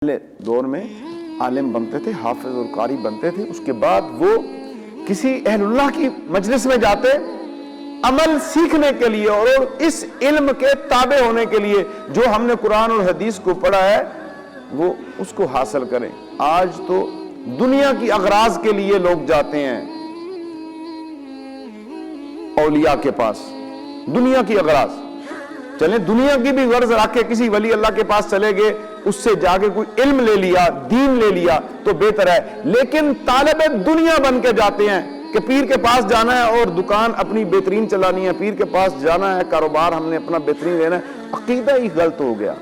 پہلے دور میں عالم بنتے تھے، حافظ اور قاری بنتے تھے، اس کے بعد وہ کسی اہل اللہ کی مجلس میں جاتے عمل سیکھنے کے لیے اور اس علم کے تابع ہونے کے لیے جو ہم نے قرآن اور حدیث کو پڑھا ہے وہ اس کو حاصل کریں۔ آج تو دنیا کی اغراض کے لیے لوگ جاتے ہیں اولیاء کے پاس، دنیا کی اغراض، چلیں دنیا کی بھی غرض رکھ کے کسی ولی اللہ کے پاس چلے گئے، اس سے جا کے کوئی علم لے لیا، دین لے لیا تو بہتر ہے، لیکن طالب دنیا بن کے جاتے ہیں کہ پیر کے پاس جانا ہے اور دکان اپنی بہترین چلانی ہے، پیر کے پاس جانا ہے، کاروبار ہم نے اپنا بہترین لینا ہے۔ عقیدہ ہی غلط ہو گیا،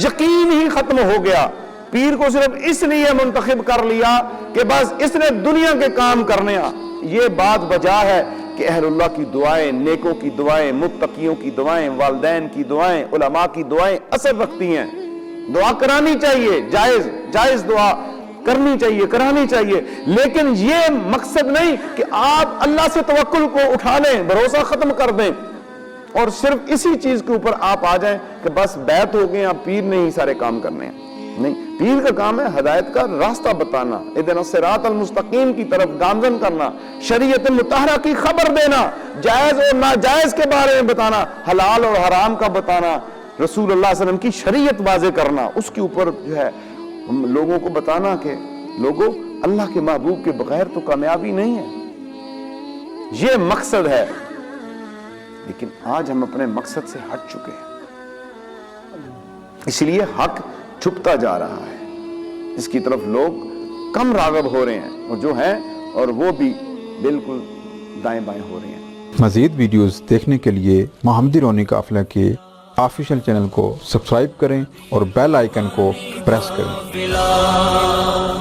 یقین ہی ختم ہو گیا۔ پیر کو صرف اس لیے منتخب کر لیا کہ بس اس نے دنیا کے کام کرنے آ، یہ بات بجا ہے کہ اہل اللہ کی دعائیں، نیکوں کی دعائیں، متقیوں کی دعائیں، والدین کی دعائیں، علماء کی دعائیں اثر رکھتی ہیں۔ دعا کرانی چاہیے، جائز دعا کرنی چاہیے، کرانی چاہیے، لیکن یہ مقصد نہیں کہ آپ اللہ سے توکل کو اٹھا لیں، بھروسہ ختم کر دیں اور صرف اسی چیز کے اوپر آپ آ جائیں کہ بس بیعت ہو گئے، آپ پیر نے ہی سارے کام کرنے ہیں۔ نہیں، پیر کا کام ہے ہدایت کا راستہ بتانا، اہدنا الصراط المستقیم کی طرف گامزن کرنا، شریعت مطہرہ کی خبر دینا، جائز اور ناجائز کے بارے میں بتانا، حلال اور حرام کا بتانا، رسول اللہ صلی اللہ علیہ وسلم کی شریعت واضح کرنا، اس کے اوپر جو ہے ہم لوگوں کو بتانا کہ لوگوں اللہ کے محبوب کے بغیر تو کامیابی نہیں ہے، یہ مقصد ہے۔ لیکن آج ہم اپنے مقصد سے ہٹ چکے ہیں، اس لیے حق چھپتا جا رہا ہے، اس کی طرف لوگ کم راغب ہو رہے ہیں، اور جو ہیں اور وہ بھی بالکل دائیں بائیں ہو رہے ہیں۔ مزید ویڈیوز دیکھنے کے لیے محمدی رونی قافلہ کے آفیشیل چینل کو سبسکرائب کریں اور بیل آئیکن کو پریس کریں۔